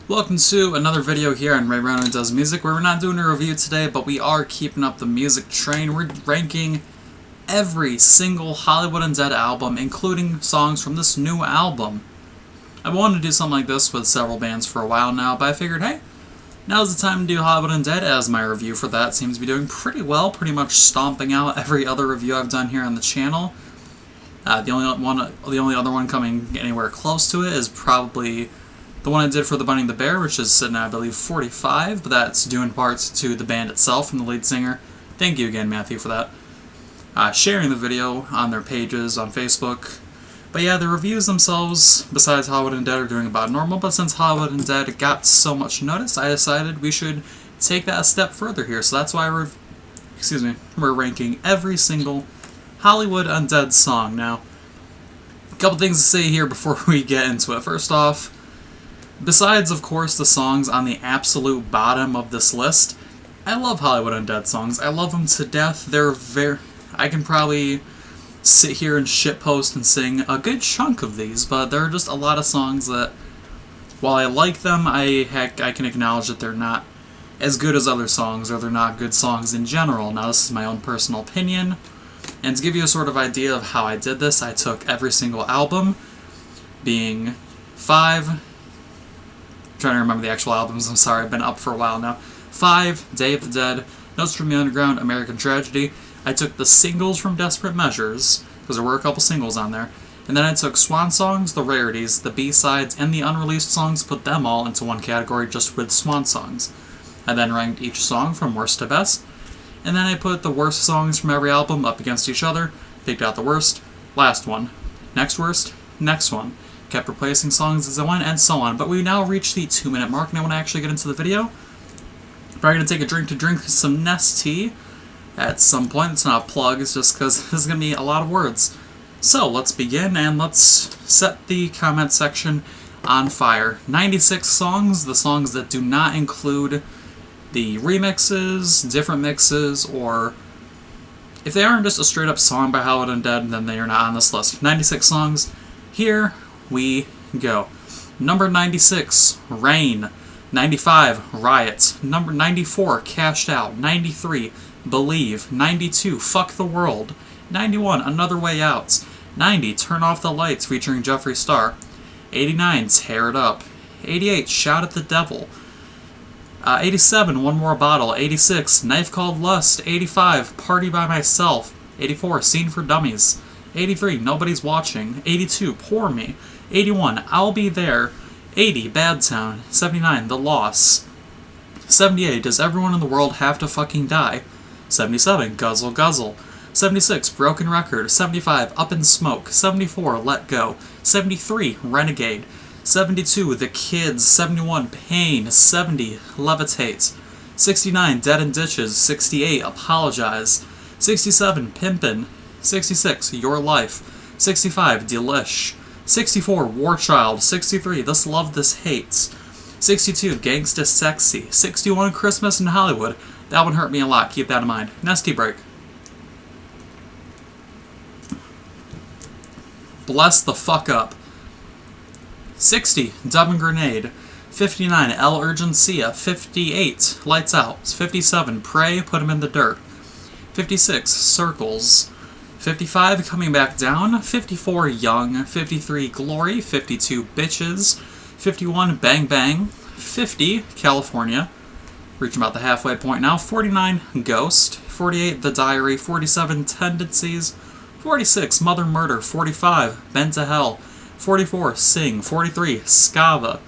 Welcome to another video here on Ray Ronan Does Music, where we're not doing a review today, but we are keeping up the music train. We're ranking every single Hollywood Undead album, including songs from this new album. I've wanted to do something like this with several bands for a while now, but I figured, hey, now's the time to do Hollywood Undead, as my review for that seems to be doing pretty well, pretty much stomping out every other review I've done here on the channel. The only other one coming anywhere close to it is probably the one I did for The Bunny and the Bear, which is sitting at, I believe, 45, but that's due in parts to the band itself and the lead singer. Thank you again, Matthew, for that. Sharing the video on their pages on Facebook. But yeah, the reviews themselves, besides Hollywood Undead, are doing about normal, but since Hollywood Undead got so much notice, I decided we should take that a step further here. So that's why we're ranking every single Hollywood Undead song. Now, a couple things to say here before we get into it. First off, besides, of course, the songs on the absolute bottom of this list, I love Hollywood Undead songs. I love them to death. I can probably sit here and shitpost and sing a good chunk of these, but there are just a lot of songs that, while I like them, I can acknowledge that they're not as good as other songs, or they're not good songs in general. Now, this is my own personal opinion, and to give you a sort of idea of how I did this, I took every single album, being 5... I'm trying to remember the actual albums, I'm sorry, I've been up for a while now. 5, Day of the Dead, Notes from the Underground, American Tragedy. I took the singles from Desperate Measures, because there were a couple singles on there, and then I took Swan Songs, the rarities, the B-sides, and the unreleased songs, put them all into one category just with Swan Songs. I then ranked each song from worst to best, and then I put the worst songs from every album up against each other, picked out the worst, last one, next worst, next one. Kept replacing songs as I went, and so on. But we now reach the 2-minute mark, and I want to actually get into the video. Probably going to take a drink to drink some Nest tea at some point. It's not a plug, it's just because this is going to be a lot of words. So, let's begin, and let's set the comment section on fire. 96 songs, the songs that do not include the remixes, different mixes, or if they aren't just a straight-up song by Hollywood Undead, then they are not on this list. 96 songs. Here we go. Number 96, Rain. 95, Riot. Number 94, Cashed Out. 93, Believe. 92, Fuck the World. 91, Another Way Out. 90, Turn Off the Lights featuring Jeffree Star. 89, Tear It Up. 88, Shout at the Devil. 87, One More Bottle. 86, Knife Called Lust. 85, Party by Myself. 84, Scene for Dummies. 83, Nobody's Watching. 82, Pour Me. 81, I'll Be There. 80, Bad Town. 79, The Loss. 78, Does Everyone in the World Have to Fucking Die? 77, Guzzle Guzzle. 76, Broken Record. 75, Up in Smoke. 74, Let Go. 73, Renegade. 72, The Kids. 71, Pain. 70, Levitate. 69, Dead in Ditches. 68, Apologize. 67, Pimpin'. 66, Your Life. 65, Delish. 64, War Child. 63, This Love, This Hates. 62, Gangsta Sexy. 61, Christmas in Hollywood. That one hurt me a lot, keep that in mind. Nesty break. Bless the fuck up. 60, Dub and Grenade. 59, El Urgencia. 58, Lights Out. 57, Pray, Put 'Em in the Dirt. 56, Circles. 55, Coming Back Down. 54, Young. 53, Glory. 52, Bitches. 51, Bang Bang. 50, California. Reaching about the halfway point now. 49, Ghost. 48, The Diary. 47, Tendencies. 46, Mother Murder. 45, Bent to Hell. 44, Sing. 43, Scava.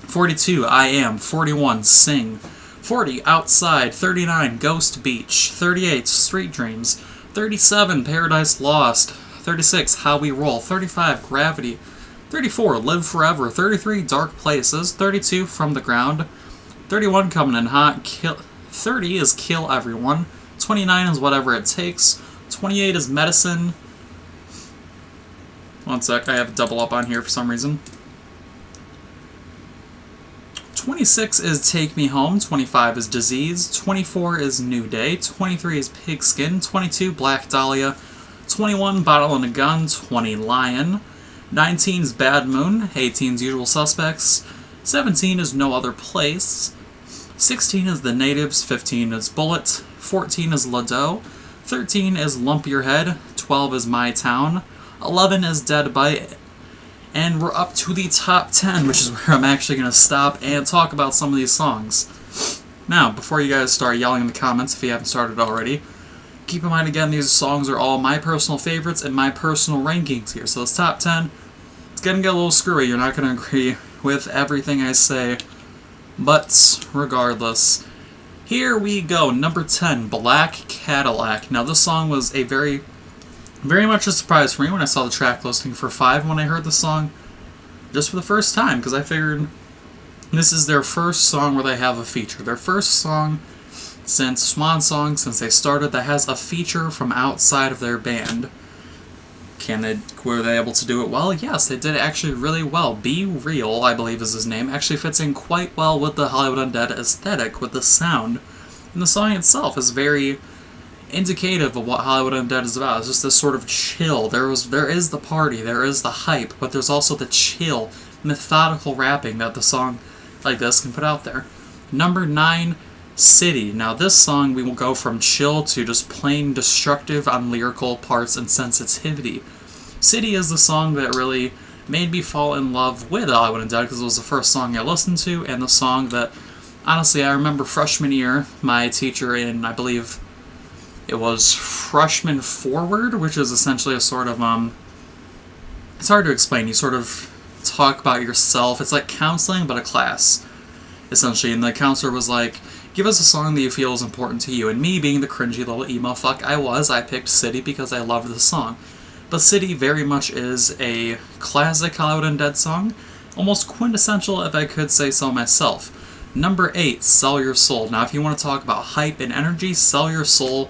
42, I Am. 41, Sing. 40, Outside. 39, Ghost Beach. 38, Street Dreams. 37, Paradise Lost. 36, How We Roll. 35, Gravity. 34, Live Forever. 33, Dark Places. 32, From the Ground. 31, Coming in Hot. 30 is Kill Everyone. 29 is Whatever It Takes. 28 is Medicine. One sec, I have a double up on here for some reason. 26 is Take Me Home, 25 is Disease, 24 is New Day, 23 is Pigskin, 22 Black Dahlia, 21 Bottle and a Gun, 20 Lion, 19's Bad Moon, 18's Usual Suspects, 17 is No Other Place, 16 is The Natives, 15 is Bullet, 14 is Lado, 13 is Lump Your Head, 12 is My Town, 11 is Dead Bite, and we're up to the top 10, which is where I'm actually going to stop and talk about some of these songs. Now, before you guys start yelling in the comments if you haven't started already, keep in mind again, these songs are all my personal favorites and my personal rankings here. So this top 10, it's going to get a little screwy. You're not going to agree with everything I say. But regardless, here we go. Number 10, Black Cadillac. Now this song was a very much a surprise for me when I saw the track listing for 5 when I heard the song. Just for the first time, because I figured this is their first song where they have a feature. Their first song since Swan Song, since they started, that has a feature from outside of their band. Were they able to do it well? Yes, they did it actually really well. Be Real, I believe is his name, actually fits in quite well with the Hollywood Undead aesthetic, with the sound. And the song itself is very indicative of what Hollywood Undead is about. It's just this sort of chill. There is the party, there is the hype, but there's also the chill, methodical rapping that the song like this can put out there. Number 9, City. Now this song, we will go from chill to just plain destructive on lyrical parts and sensitivity. City is the song that really made me fall in love with Hollywood Undead because it was the first song I listened to, and the song that, honestly, I remember freshman year, my teacher in, I believe it was Freshman Forward, which is essentially a sort of, it's hard to explain. You sort of talk about yourself. It's like counseling, but a class, essentially. And the counselor was like, give us a song that you feel is important to you. And me, being the cringy little emo fuck I picked City because I loved the song. But City very much is a classic Hollywood Undead song, almost quintessential if I could say so myself. Number 8, Sell Your Soul. Now if you want to talk about hype and energy, Sell Your Soul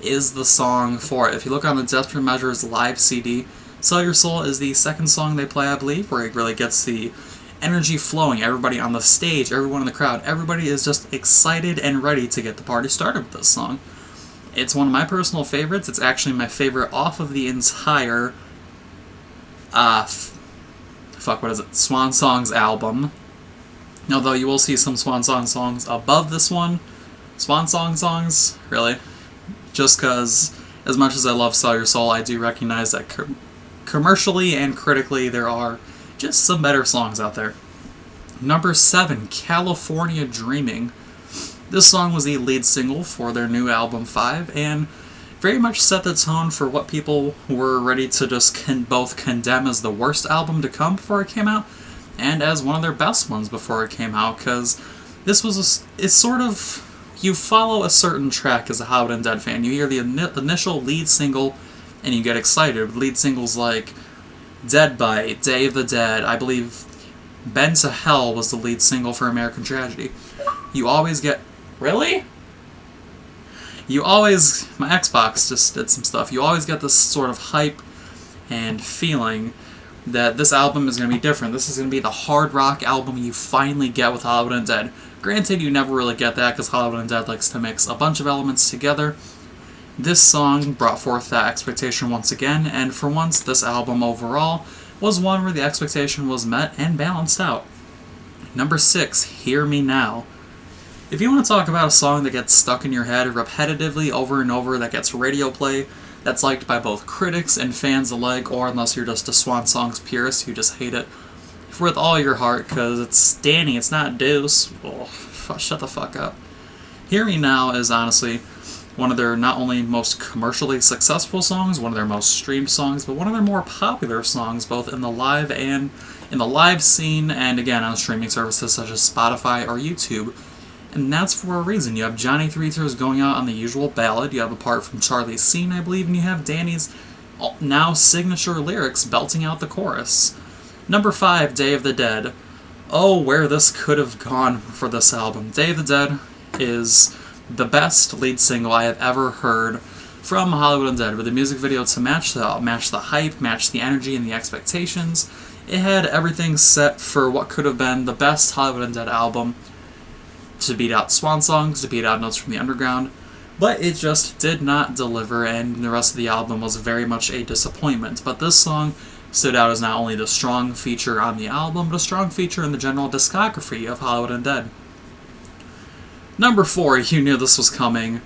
is the song for it. If you look on the Desperate Measures live CD, Sell Your Soul is the second song they play, I believe, where it really gets the energy flowing. Everybody on the stage, everyone in the crowd, everybody is just excited and ready to get the party started with this song. It's one of my personal favorites. It's actually my favorite off of the entire Swan Songs album. Although you will see some Swan Song songs above this one. Swan Song songs, really. Just because, as much as I love Sell Your Soul, I do recognize that commercially and critically there are just some better songs out there. Number 7, California Dreaming. This song was the lead single for their new album 5, and very much set the tone for what people were ready to just both condemn as the worst album to come before it came out, and as one of their best ones before it came out, because this was it's sort of, you follow a certain track as a Hollywood Undead fan. You hear the initial lead single, and you get excited. Lead singles like Dead Bite, Day of the Dead, I believe Bend to Hell was the lead single for American Tragedy. You always get... Really? My Xbox just did some stuff. You always get this sort of hype and feeling that this album is going to be different. This is going to be the hard rock album you finally get with Hollywood Undead. Granted, you never really get that because Hollywood Undead likes to mix a bunch of elements together. This song brought forth that expectation once again, and for once, this album overall was one where the expectation was met and balanced out. Number 6, Hear Me Now. If you want to talk about a song that gets stuck in your head repetitively over and over, that gets radio play, that's liked by both critics and fans alike, or unless you're just a Swan Songs purist, you just hate it with all your heart, because it's Danny, it's not Deuce. Oh, shut the fuck up. Hear Me Now is honestly one of their not only most commercially successful songs, one of their most streamed songs, but one of their more popular songs, both in the live and in the live scene, and again on streaming services such as Spotify or YouTube. And that's for a reason. You have Johnny Three Tears going out on the usual ballad, you have a part from Charlie's Scene, I believe, and you have Danny's now signature lyrics belting out the chorus. Number 5, Day of the Dead. Oh, where this could have gone for this album. Day of the Dead is the best lead single I have ever heard from Hollywood Undead, with a music video to match the hype, match the energy and the expectations. It had everything set for what could have been the best Hollywood Undead album, to beat out Swan Songs, to beat out Notes from the Underground, but it just did not deliver, and the rest of the album was very much a disappointment. But this song stood out as not only the strong feature on the album, but a strong feature in the general discography of Hollywood Undead. Number 4, you knew this was coming.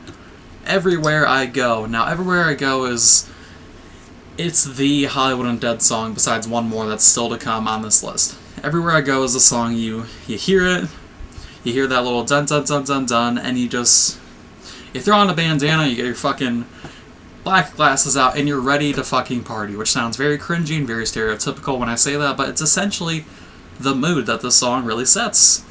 Everywhere I Go. Now, Everywhere I Go it's the Hollywood Undead song, besides one more that's still to come on this list. Everywhere I Go is a song you hear it, you hear that little dun dun dun dun dun, and you throw on a bandana, you get your fucking black glasses out, and you're ready to fucking party, which sounds very cringy and very stereotypical when I say that, but it's essentially the mood that this song really sets.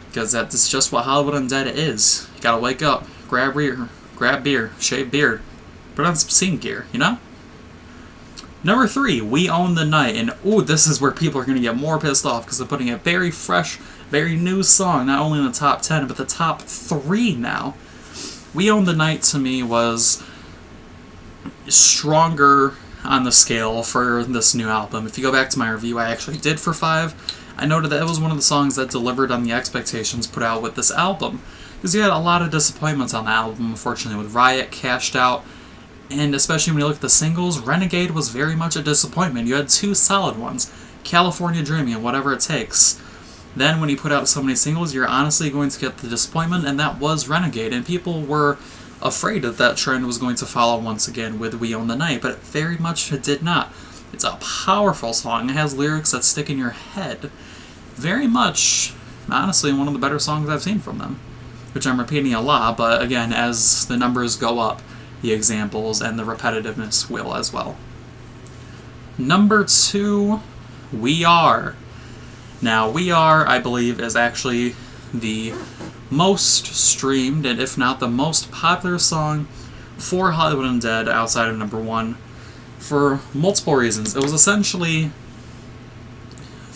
Because that's just what Hollywood Undead is. You gotta wake up, grab beer, shave beard, put on some scene gear, you know? Number 3, We Own the Night, and ooh, this is where people are gonna get more pissed off because they're putting a very fresh, very new song, not only in the top 10, but the top 3 now. We Own the Night, to me, was stronger on the scale for this new album. If you go back to my review I actually did for 5, I noted that it was one of the songs that delivered on the expectations put out with this album. Because you had a lot of disappointments on the album, unfortunately, with Riot, Cashed Out, and especially when you look at the singles, Renegade was very much a disappointment. You had 2 solid ones, California Dreaming and Whatever It Takes. Then when you put out so many singles, you're honestly going to get the disappointment, and that was Renegade, and people were afraid that trend was going to follow once again with We Own the Night, but it very much did not. It's a powerful song. It has lyrics that stick in your head. Very much, honestly, one of the better songs I've seen from them. Which I'm repeating a lot, but again, as the numbers go up, the examples and the repetitiveness will as well. Number 2, We Are. Now, We Are, I believe, is actually the most streamed, and if not the most popular song for Hollywood Undead outside of number 1, for multiple reasons. It was essentially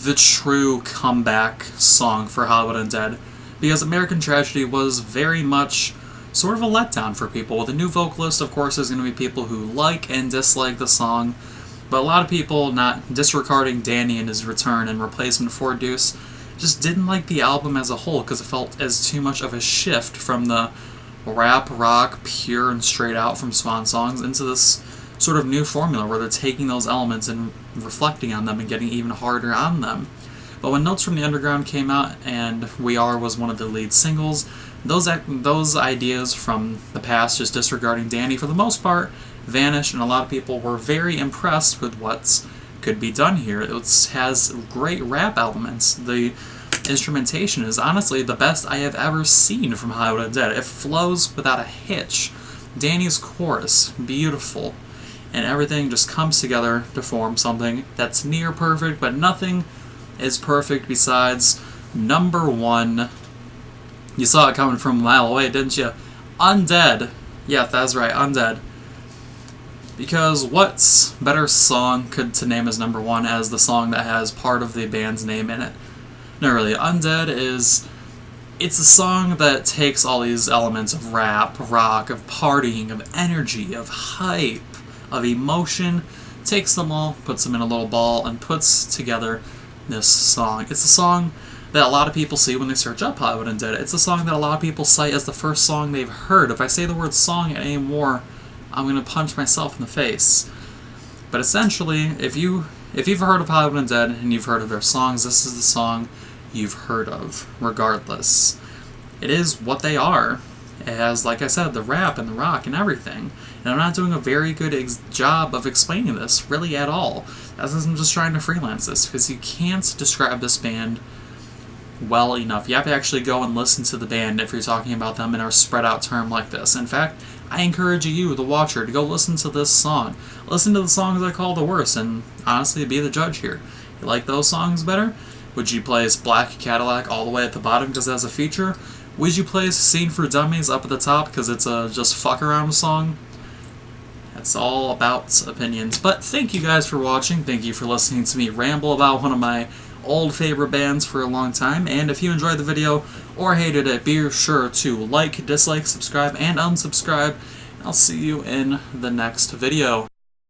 the true comeback song for Hollywood Undead, because American Tragedy was very much sort of a letdown for people. With a new vocalist, of course, there's going to be people who like and dislike the song, but a lot of people, not disregarding Danny and his return and replacement for Deuce, just didn't like the album as a whole because it felt as too much of a shift from the rap, rock, pure and straight out from Swan songs into this sort of new formula where they're taking those elements and reflecting on them and getting even harder on them. But when Notes from the Underground came out and We Are was one of the lead singles, those ideas from the past, just disregarding Danny for the most part, vanished, and a lot of people were very impressed with what could be done here. It has great rap elements. The instrumentation is honestly the best I have ever seen from Hollywood Undead. It flows without a hitch. Danny's chorus, beautiful. And everything just comes together to form something that's near perfect, but nothing is perfect besides number 1. You saw it coming from a mile away, didn't you? Undead. Yeah, that's right, Undead. Because what better song could to name as number 1 as the song that has part of the band's name in it? No, really, Undead it's a song that takes all these elements of rap, rock, of partying, of energy, of hype, of emotion, takes them all, puts them in a little ball, and puts together this song. It's a song that a lot of people see when they search up Hollywood Undead. It's a song that a lot of people cite as the first song they've heard. If I say the word song anymore, I'm going to punch myself in the face. But essentially, if you've heard of Hollywood Undead and you've heard of their songs, this is the song you've heard of, regardless. It is what they are. It has, like I said, the rap and the rock and everything. And I'm not doing a very good job of explaining this, really, at all. As I'm just trying to freelance this, because you can't describe this band well enough. You have to actually go and listen to the band if you're talking about them in a spread out term like this. In fact, I encourage you, the watcher, to go listen to this song. Listen to the songs I call the worst, and honestly, be the judge here. You like those songs better? Would you place Black Cadillac all the way at the bottom because it has a feature? Would you place Scene for Dummies up at the top because it's a just fuck around song? That's all about opinions. But thank you guys for watching. Thank you for listening to me ramble about one of my old favorite bands for a long time. And if you enjoyed the video or hated it, be sure to like, dislike, subscribe, and unsubscribe. I'll see you in the next video.